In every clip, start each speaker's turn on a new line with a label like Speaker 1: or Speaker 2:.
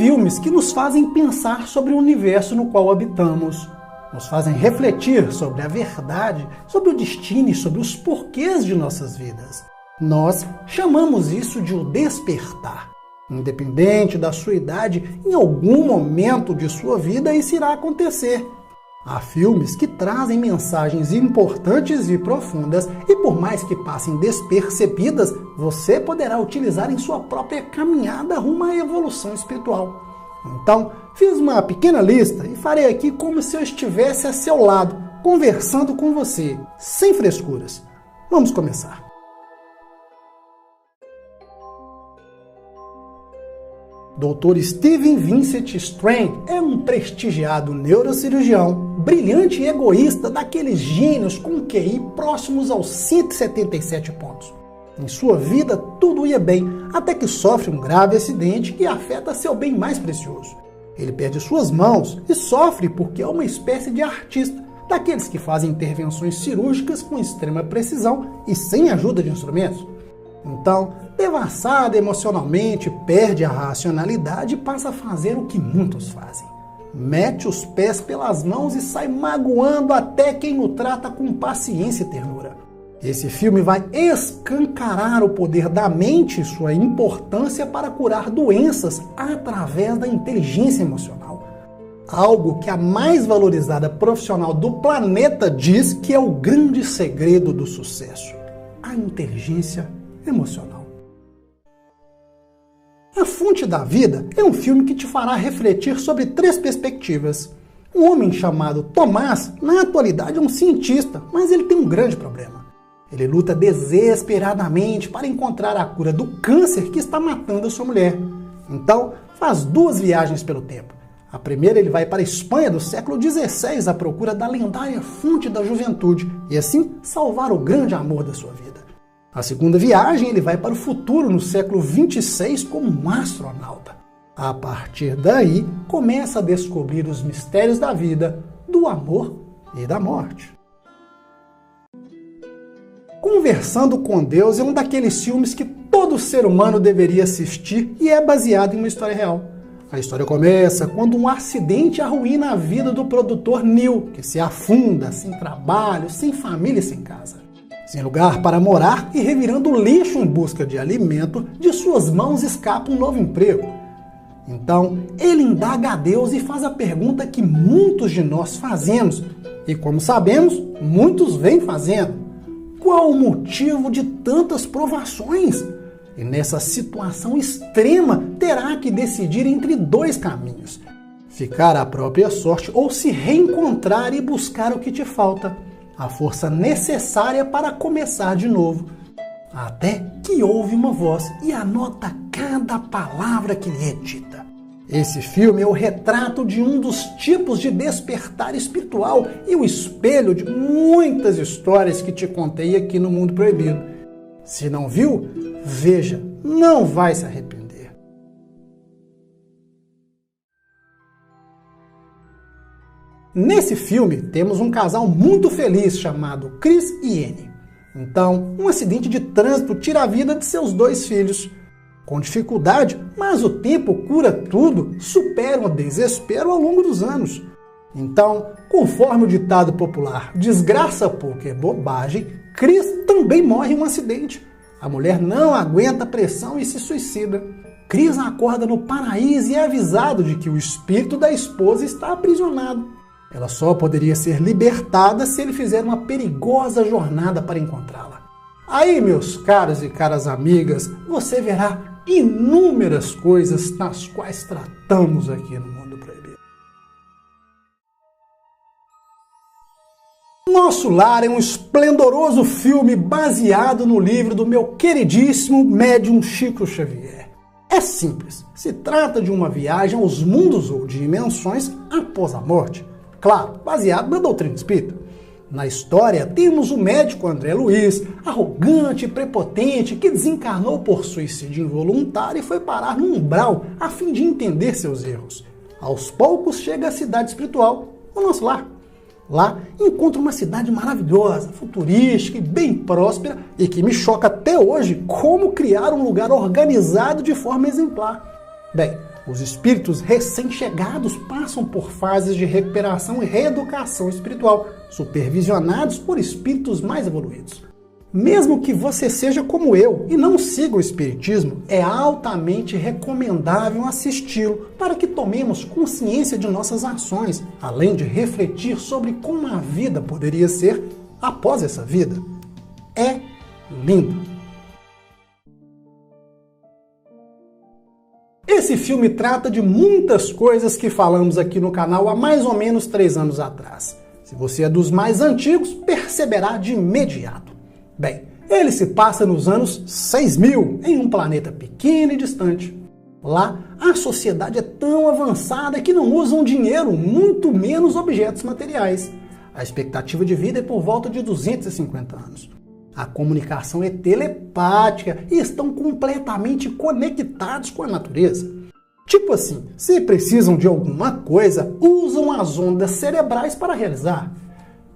Speaker 1: filmes que nos fazem pensar sobre o universo no qual habitamos, nos fazem refletir sobre a verdade, sobre o destino e sobre os porquês de nossas vidas. Nós chamamos isso de o despertar. Independente da sua idade, em algum momento de sua vida isso irá acontecer. Há filmes que trazem mensagens importantes e profundas e por mais que passem despercebidas, você poderá utilizar em sua própria caminhada rumo à evolução espiritual. Então, fiz uma pequena lista e farei aqui como se eu estivesse a seu lado, conversando com você, sem frescuras. Vamos começar. Dr. Stephen Vincent Strand é um prestigiado neurocirurgião, brilhante e egoísta, daqueles gênios com QI próximos aos 177 pontos. Em sua vida tudo ia bem, até que sofre um grave acidente que afeta seu bem mais precioso. Ele perde suas mãos e sofre porque é uma espécie de artista, daqueles que fazem intervenções cirúrgicas com extrema precisão e sem ajuda de instrumentos. Então, devassado emocionalmente, perde a racionalidade e passa a fazer o que muitos fazem. Mete os pés pelas mãos e sai magoando até quem o trata com paciência e ternura. Esse filme vai escancarar o poder da mente e sua importância para curar doenças através da inteligência emocional. Algo que a mais valorizada profissional do planeta diz que é o grande segredo do sucesso: a inteligência emocional. A Fonte da Vida é um filme que te fará refletir sobre 3 perspectivas. Um homem chamado Tomás, na atualidade é um cientista, mas ele tem um grande problema. Ele luta desesperadamente para encontrar a cura do câncer que está matando a sua mulher. Então, faz 2 viagens pelo tempo. A primeira ele vai para a Espanha do século XVI à procura da lendária fonte da juventude e assim salvar o grande amor da sua vida. A segunda viagem ele vai para o futuro no século XXVI como um astronauta. A partir daí, começa a descobrir os mistérios da vida, do amor e da morte. Conversando com Deus é um daqueles filmes que todo ser humano deveria assistir e é baseado em uma história real. A história começa quando um acidente arruína a vida do produtor Neil, que se afunda, sem trabalho, sem família e sem casa. Sem lugar para morar e revirando lixo em busca de alimento, de suas mãos escapa um novo emprego. Então, ele indaga a Deus e faz a pergunta que muitos de nós fazemos, e como sabemos, muitos vêm fazendo: qual o motivo de tantas provações? E nessa situação extrema, terá que decidir entre 2 caminhos: ficar à própria sorte ou se reencontrar e buscar o que te falta, a força necessária para começar de novo. Até que ouve uma voz e anota cada palavra que lhe é dita. Esse filme é o retrato de um dos tipos de despertar espiritual e o espelho de muitas histórias que te contei aqui no Mundo Proibido. Se não viu, veja, não vai se arrepender. Nesse filme, temos um casal muito feliz chamado Chris e Annie. Então, um acidente de trânsito tira a vida de seus 2 filhos. Com dificuldade, mas o tempo cura tudo, superam o desespero ao longo dos anos. Então, conforme o ditado popular, desgraça pouco é bobagem, Chris também morre em um acidente. A mulher não aguenta a pressão e se suicida. Chris acorda no paraíso e é avisado de que o espírito da esposa está aprisionado. Ela só poderia ser libertada se ele fizer uma perigosa jornada para encontrá-la. Aí, meus caros e caras amigas, você verá inúmeras coisas nas quais tratamos aqui no Mundo Proibido. Nosso Lar é um esplendoroso filme baseado no livro do meu queridíssimo médium Chico Xavier. É simples, se trata de uma viagem aos mundos ou dimensões após a morte. Claro, baseado na doutrina espírita. Na história, temos o médico André Luiz, arrogante e prepotente, que desencarnou por suicídio involuntário e foi parar no umbral a fim de entender seus erros. Aos poucos chega à cidade espiritual, o Nosso Lar. Lá encontra uma cidade maravilhosa, futurística e bem próspera e que me choca até hoje como criar um lugar organizado de forma exemplar. Bem, Os espíritos recém-chegados passam por fases de recuperação e reeducação espiritual, supervisionados por espíritos mais evoluídos. Mesmo que você seja como eu e não siga o espiritismo, é altamente recomendável assisti-lo para que tomemos consciência de nossas ações, além de refletir sobre como a vida poderia ser após essa vida. É lindo! Esse filme trata de muitas coisas que falamos aqui no canal há mais ou menos 3 anos atrás. Se você é dos mais antigos, perceberá de imediato. Bem, ele se passa nos anos 6000, em um planeta pequeno e distante. Lá, a sociedade é tão avançada que não usam dinheiro, muito menos objetos materiais. A expectativa de vida é por volta de 250 anos. A comunicação é telepática e estão completamente conectados com a natureza. Tipo assim, se precisam de alguma coisa, usam as ondas cerebrais para realizar.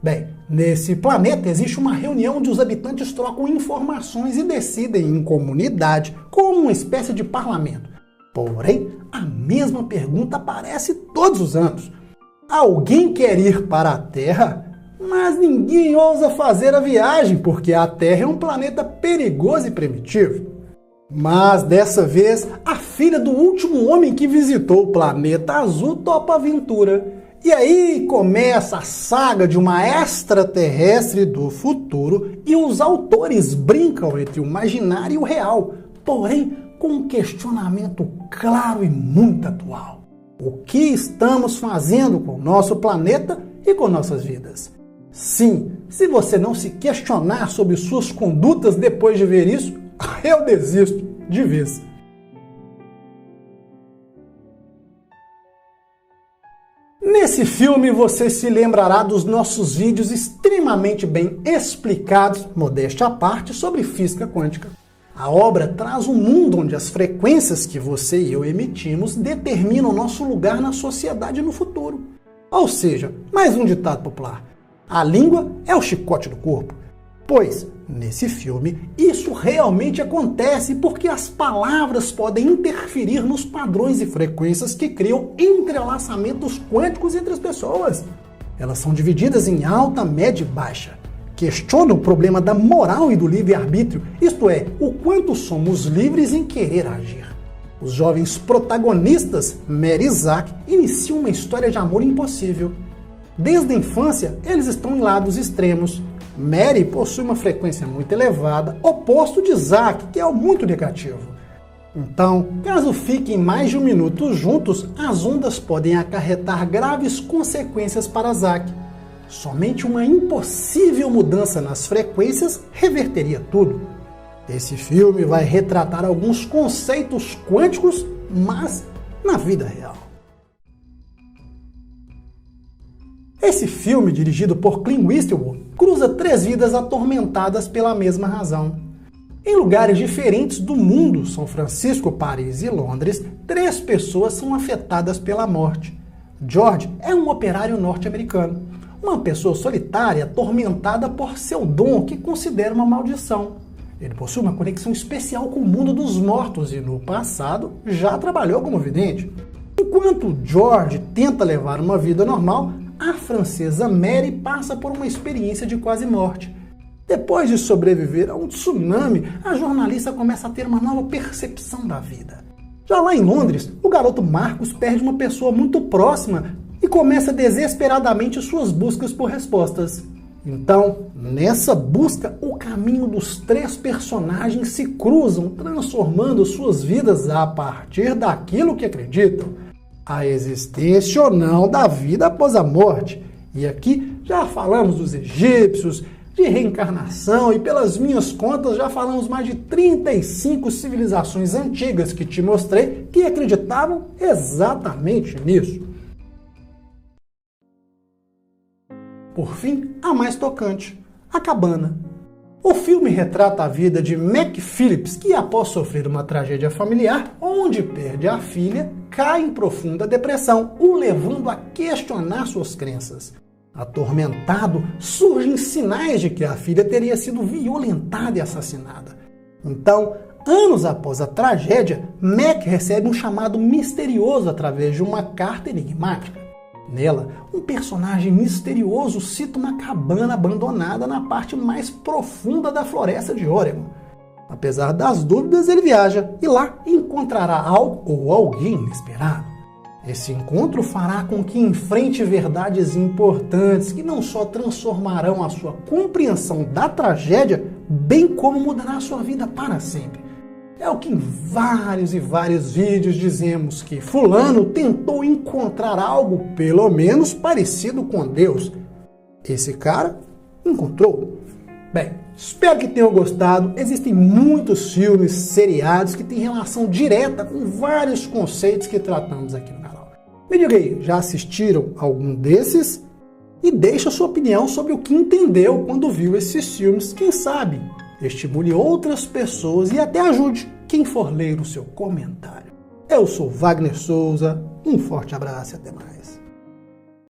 Speaker 1: Bem, nesse planeta existe uma reunião onde os habitantes trocam informações e decidem em comunidade, como uma espécie de parlamento. Porém, a mesma pergunta aparece todos os anos. Alguém quer ir para a Terra? Mas ninguém ousa fazer a viagem, porque a Terra é um planeta perigoso e primitivo. Mas dessa vez, a filha do último homem que visitou o planeta azul topa a aventura. E aí começa a saga de uma extraterrestre do futuro e os autores brincam entre o imaginário e o real, porém com um questionamento claro e muito atual. O que estamos fazendo com o nosso planeta e com nossas vidas? Sim, se você não se questionar sobre suas condutas depois de ver isso, eu desisto de vez. Nesse filme você se lembrará dos nossos vídeos extremamente bem explicados, modéstia à parte, sobre física quântica. A obra traz um mundo onde as frequências que você e eu emitimos determinam nosso lugar na sociedade no futuro. Ou seja, mais um ditado popular: a língua é o chicote do corpo. Pois, nesse filme, isso realmente acontece porque as palavras podem interferir nos padrões e frequências que criam entrelaçamentos quânticos entre as pessoas. Elas são divididas em alta, média e baixa. Questionam o problema da moral e do livre-arbítrio, isto é, o quanto somos livres em querer agir. Os jovens protagonistas, Mary e Zack, iniciam uma história de amor impossível. Desde a infância, eles estão em lados extremos. Mary possui uma frequência muito elevada, oposto de Zack, que é o muito negativo. Então, caso fiquem mais de 1 minuto juntos, as ondas podem acarretar graves consequências para Zack. Somente uma impossível mudança nas frequências reverteria tudo. Esse filme vai retratar alguns conceitos quânticos, mas na vida real. Esse filme, dirigido por Clint Eastwood, cruza 3 vidas atormentadas pela mesma razão. Em lugares diferentes do mundo, São Francisco, Paris e Londres, 3 pessoas são afetadas pela morte. George é um operário norte-americano, uma pessoa solitária atormentada por seu dom que considera uma maldição. Ele possui uma conexão especial com o mundo dos mortos e, no passado, já trabalhou como vidente. Enquanto George tenta levar uma vida normal, a francesa Mary passa por uma experiência de quase morte. Depois de sobreviver a um tsunami, a jornalista começa a ter uma nova percepção da vida. Já lá em Londres, o garoto Marcos perde uma pessoa muito próxima e começa desesperadamente suas buscas por respostas. Então, nessa busca, o caminho dos 3 personagens se cruzam, transformando suas vidas a partir daquilo que acreditam. A existência ou não da vida após a morte. E aqui já falamos dos egípcios, de reencarnação e pelas minhas contas já falamos mais de 35 civilizações antigas que te mostrei que acreditavam exatamente nisso. Por fim, a mais tocante, a cabana. O filme retrata a vida de Mac Phillips, que após sofrer uma tragédia familiar, onde perde a filha, cai em profunda depressão, o levando a questionar suas crenças. Atormentado, surgem sinais de que a filha teria sido violentada e assassinada. Então, Anos após a tragédia, Mac recebe um chamado misterioso através de uma carta enigmática. Nela, um personagem misterioso cita uma cabana abandonada na parte mais profunda da floresta de Oregon. Apesar das dúvidas, ele viaja e lá encontrará algo ou alguém inesperado. Esse encontro fará com que enfrente verdades importantes que não só transformarão a sua compreensão da tragédia, bem como mudará a sua vida para sempre. É o que em vários e vários vídeos dizemos, que fulano tentou encontrar algo pelo menos parecido com Deus. Esse cara encontrou. Bem, espero que tenham gostado. Existem muitos filmes, seriados que têm relação direta com vários conceitos que tratamos aqui no canal. Me diga aí, já assistiram algum desses? E deixe a sua opinião sobre o que entendeu quando viu esses filmes. Quem sabe estimule outras pessoas e até ajude quem for ler o seu comentário. Eu sou Wagner Souza, um forte abraço e até mais.